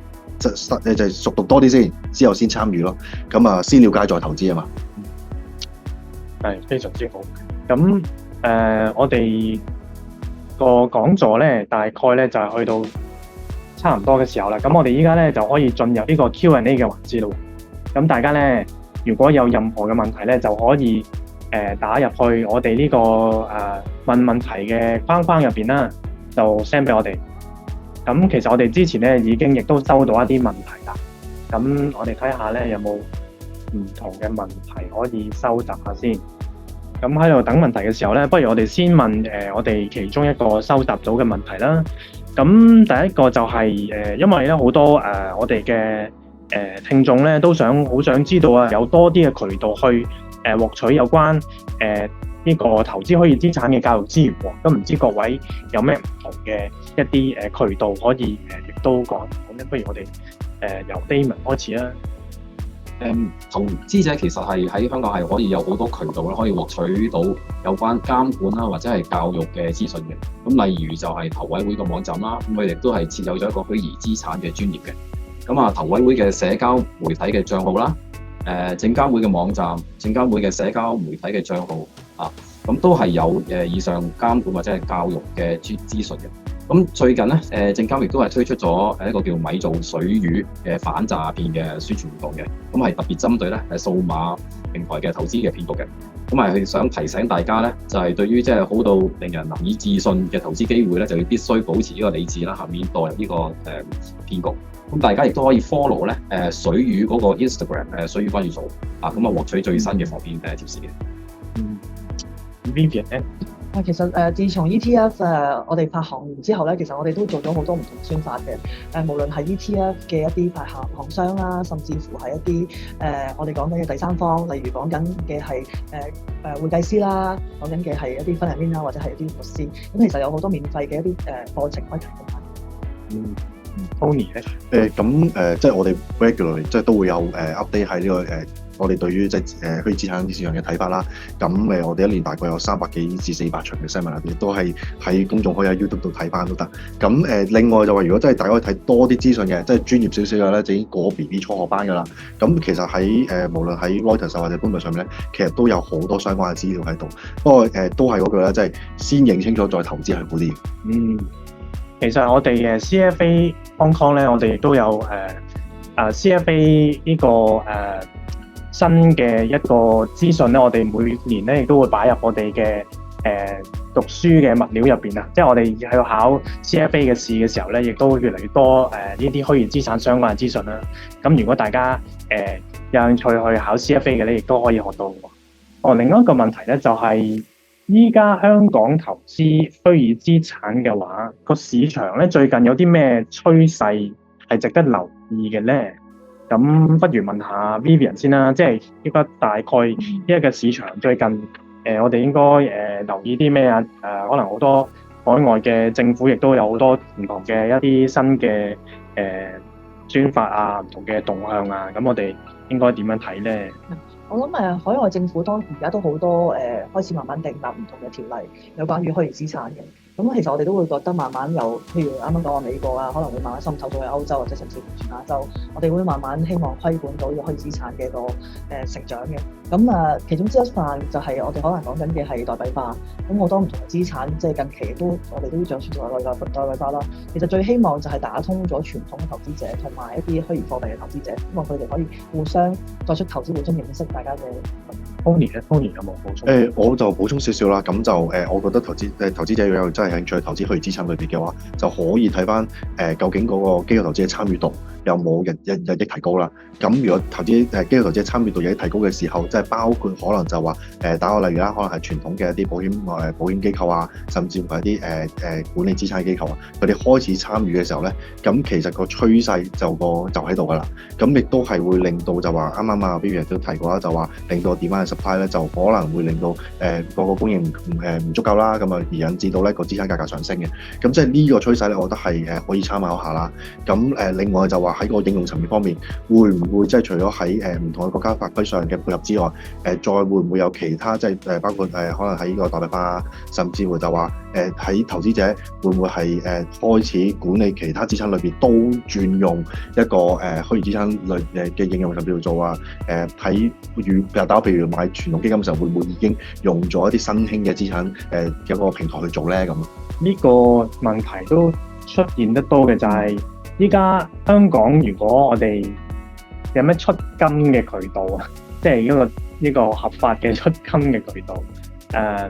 就熟讀多啲先，之後先參與咯。咁先了解再投資啊嘛。係非常之好。咁我哋個講座咧，大概咧就係去到差唔多嘅時候啦。咁我哋依家咧就可以進入呢個 Q&A 嘅環節咯。咁大家咧，如果有任何嘅問題咧，就可以打入去我哋呢個問問題嘅框框入邊啦，就 send 俾我哋。咁其實我哋之前咧已經亦都收到一啲問題啦。咁我哋睇下咧有冇唔同嘅問題可以收集下先。咁喺度等問題嘅時候咧，不如我哋先問我哋其中一個收集到嘅問題啦。咁第一個就係因為咧好多我哋嘅聽眾咧都好想知道啊，有多啲嘅渠道去獲取有關呢個投資虛擬資產嘅教育資源喎。咁唔知各位有咩唔同嘅一啲渠道可以亦都講咧？不如我哋由 Damon 開始啦。投資者其實係喺香港係可以有好多渠道咧，可以獲取到有關監管啦，或者係教育嘅資訊嘅。咁例如就係投委會個網站啦，咁佢亦都係設有咗一個虛擬資產嘅專頁嘅。咁投委會嘅社交媒體嘅帳號啦，證監會嘅網站、證監會嘅社交媒體嘅帳號咁都係有以上監管或者係教育嘅資訊嘅。咁最近咧，證監亦都係推出咗一個叫咪做水魚嘅反詐騙嘅宣傳活動嘅，咁係特別針對咧數碼平台嘅投資嘅騙局嘅，咁係想提醒大家咧，就係對於即係好到令人難以置信嘅投資機會咧，就要必須保持呢個理智啦，免墮入呢個騙局。咁大家亦都可以 follow 咧水魚嗰個 Instagram 水魚關注組咁獲取最新嘅防騙貼士嘅。Vivian 咧？其實自從 ETF 我哋發行完之後咧，其實我哋都做咗好多唔同嘅宣發嘅。無論係 ETF 嘅一啲發行商啦，甚至乎係一啲我哋講緊嘅第三方，例如講緊嘅係會計師啦，講緊嘅係一啲分析員啦，或者係一啲律師。咁其實有好多免費嘅一啲課程可以提供翻。Tony 咧？即係我哋 regularly 即係都會有update 喺呢個我哋對於即係虛擬資產市場嘅睇法啦。咁我哋一年大概有300幾至400場嘅新聞，亦都係喺公眾可以喺 YouTube 度睇翻都得。咁另外就話，如果真係大家可以睇多啲資訊嘅，即係專業少少嘅咧，就已經過 BB 初學班㗎啦。咁其實喺無論喺 Reuters 或者 Bloomberg 上面咧，其實都有好多相關嘅資料喺度。不過都係嗰句啦，即係先認清楚再投資係好啲。其實我哋嘅 CFA Hong Kong 咧，我哋亦都有CFA 呢個新嘅一個資訊咧，我哋每年咧亦都會擺入我哋嘅讀書嘅物料入邊啊。即係我哋喺度考 CFA 嘅試嘅時候咧，亦都越嚟越多呢啲虛擬資產相關嘅資訊啦。咁如果大家有興趣去考 CFA 嘅咧，亦都可以學到。另外一個問題咧就係依家香港投資虛擬資產嘅話，個市場咧最近有啲咩趨勢係值得留意嘅咧？咁不如問下 Vivian 先啦，即係依家大概依家嘅市場最近我哋應該留意啲咩啊？可能好多海外嘅政府亦都有好多唔同嘅一啲新嘅宣發啊，唔同嘅動向啊，咁我哋應該點樣睇咧？我諗海外政府而家都好多開始慢慢訂立唔同嘅條例，有關於虛擬資產嘅。咁其實我哋都會覺得慢慢有，譬如啱啱講話美國啊，可能會慢慢滲透到去歐洲或者甚至乎全亞洲，我哋會慢慢希望規管到呢個虛擬資產嘅個成長嘅。咁其中之一範就係我哋可能講緊嘅係代幣化。咁好多唔同嘅資產，即係近期我哋都想選擇代幣化啦。其實最希望就係打通咗傳統嘅投資者同埋一啲虛擬貨幣嘅投資者，希望佢哋可以互相作出投資，互相認識大家嘅。Tony 咧，Tony 有冇補充？我就補充少少啦。咁就我覺得投資者如果有真係興趣投資虛擬資產裏邊嘅話，就可以睇翻究竟嗰個機構投資嘅參與度有冇日益提高啦。咁如果機構投資嘅參與度日益提高嘅時候，即係包括可能就話打個例如啦，可能係傳統嘅一啲保險機構啊，甚至乎係一啲管理資產嘅機構啊，佢哋開始參與嘅時候咧，咁其實個趨勢就喺度噶啦。咁亦都係會令到就話啱啱啊 Vivian 都提過啦，就話令到 demand supply 咧就可能會令到個供應唔足夠啦，咁啊而引致到咧個資產價格上升嘅。咁即係呢個趨勢咧，我覺得係可以參考下啦。咁另外就話喺個應用層面方面，會唔會即係除咗喺唔同嘅國家法規上嘅配合之外，再會唔會有其他即係包括可能喺呢個代幣化，甚至乎就話喺投資者會唔會係開始管理其他資產裏邊都轉用一個虛擬資產類嘅應用，甚至乎做啊譬如買傳統基金嘅時候，會唔會已經用咗一啲新興嘅資產嘅一個平台去做咧？咁呢個問題都出現得多嘅就係依家香港，如果我哋有咩出金嘅渠道啊，即係一個合法嘅出金嘅渠道。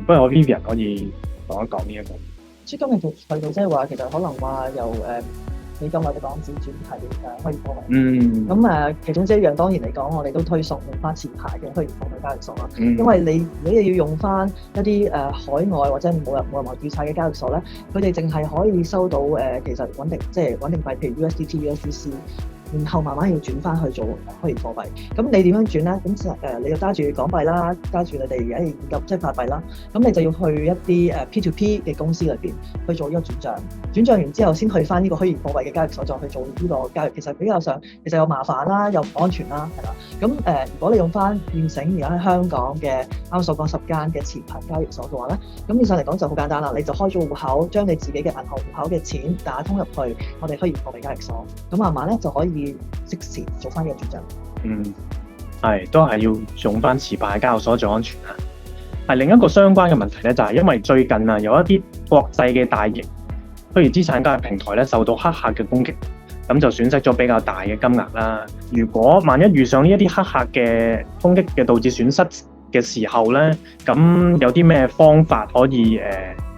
不過我 Vivian 可以講一講呢一個出金嘅渠道，即係話其實可能話由美金或者港紙轉係虛擬貨幣。咁其中一樣當然嚟講，我哋都推崇用翻持牌嘅虛擬貨幣交易所啦。因為如果你要用翻一啲海外或者冇人註冊嘅交易所咧，佢哋淨係可以收到其實穩定幣，譬如 USDT、USDC。然後慢慢要轉翻去做虛擬貨幣，咁你點樣轉咧？咁你要揸住港幣啦，揸住你哋而家現金即係法幣啦，咁你就要去一啲P2P 嘅公司裏邊去做呢個轉賬完之後，先去翻呢個虛擬貨幣嘅交易所再去做呢個交易。其實比較上其實又麻煩啦，又唔安全啦，係啦。咁如果你用翻現成而家喺香港嘅啱所講10間嘅持牌交易所嘅話咧，咁現上嚟講就好簡單啦，你就開咗戶口，將你自己嘅銀行戶口嘅錢打通入去我哋虛擬貨幣交易所，咁慢慢咧就可以即時做翻呢個轉賬。都係要用翻持牌交易所最安全啦。另一個相關嘅問題咧，就係因為最近有一啲國際嘅大型虛擬資產交易平台咧受到黑客嘅攻擊，咁就損失咗比較大嘅金額啦。如果萬一遇上呢一啲黑客嘅攻擊嘅導致損失嘅時候咧，咁有啲咩方法可以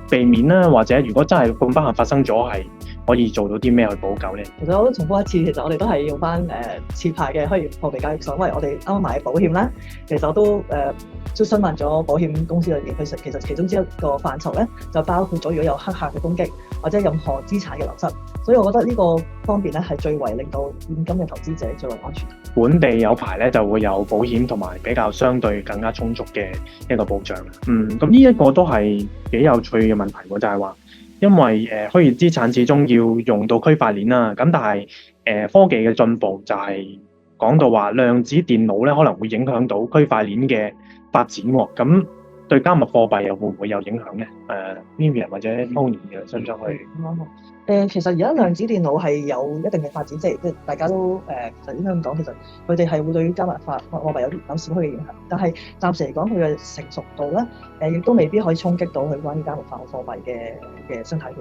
避免啦？或者如果真係咁不幸發生咗，係可以做到啲咩去補救咧？其實我都重複一次，其實我哋都係用翻持牌嘅虛擬貨幣交易所，因為我哋啱啱買保險啦，其實我都詢問咗保險公司裏邊，其實其中之一個範疇咧，就包括咗如果有黑客嘅攻擊或者任何資產嘅流失，所以我覺得呢個方面咧係最為令到現金嘅投資者最為安全。本地有牌咧就會有保險同埋比較相對更加充足嘅一個保障。咁呢一個都係幾有趣嘅問題喎，就係話因為虛擬資產始終要用到區塊鏈啦，咁但係科技嘅進步就係講到話量子電腦咧可能會影響到區塊鏈嘅發展喎，咁對加密貨幣又會唔會有影響咧？Vivian 或者 Tony 嘅想唔想去？其實而家量子電腦係有一定嘅發展，即係大家都其實應該咁講，其實佢哋係會對於加密貨幣有少許嘅影響，但係暫時嚟講佢嘅成熟度咧，亦都未必可以衝擊到佢關於加密貨幣嘅生態圈。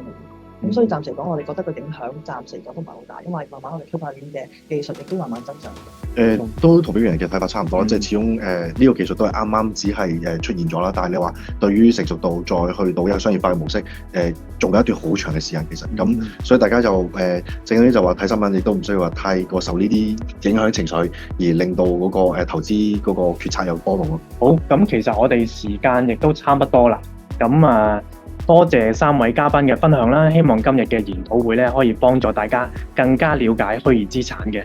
咁所以暫時嚟講，我哋覺得個影響暫時嚟講都唔係好大，因為慢慢我哋區塊鏈嘅技術亦都慢慢增長。都同Vivian嘅睇法差唔多啦，即係始終呢個技術都係啱啱只係出現咗啦，但係你話對於成熟度再去到一個商業化嘅模式，仲有一段好長嘅時間其實。咁所以大家就正嗰啲就話睇新聞，亦都唔需要話太過受呢啲影響情緒，而令到嗰個投資嗰個決策有波動咯。好，咁其實我哋時間亦都差不多啦，咁多謝3位嘉賓嘅分享啦，希望今日嘅研討會咧可以幫助大家更加了解虛擬資產嘅。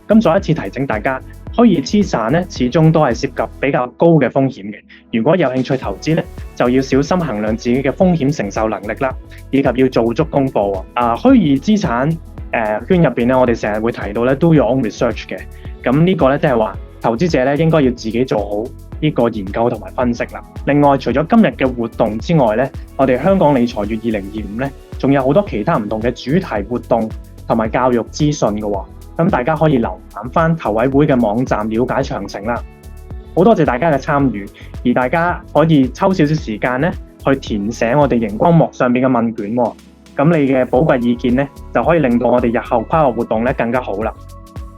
咁再一次提醒大家，虛擬資產咧始終都係涉及比較高嘅風險嘅。如果有興趣投資咧，就要小心衡量自己嘅風險承受能力啦，以及要做足功課。虛擬資產圈入邊咧，我哋成日會提到咧 do your own research 嘅。咁呢個咧即係話投資者咧應該要自己做好呢個研究同埋分析啦。另外，除咗今日嘅活動之外咧，我哋香港理財月2025咧，仲有好多其他唔同嘅主題活動同埋教育資訊嘅喎。咁大家可以瀏覽翻投委會嘅網站了解詳情啦。好多謝大家嘅參與，而大家可以抽少少時間咧去填寫我哋熒光幕上面嘅問卷喎。咁你嘅寶貴意見咧，就可以令到我哋日後跨國活動咧更加好啦。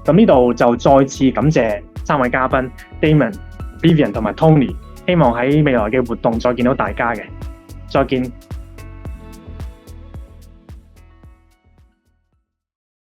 咁呢度就再次感謝3位嘉賓 Damon、Vivian 同埋 Tony，希望喺未來嘅活動再見到大家嘅，再見。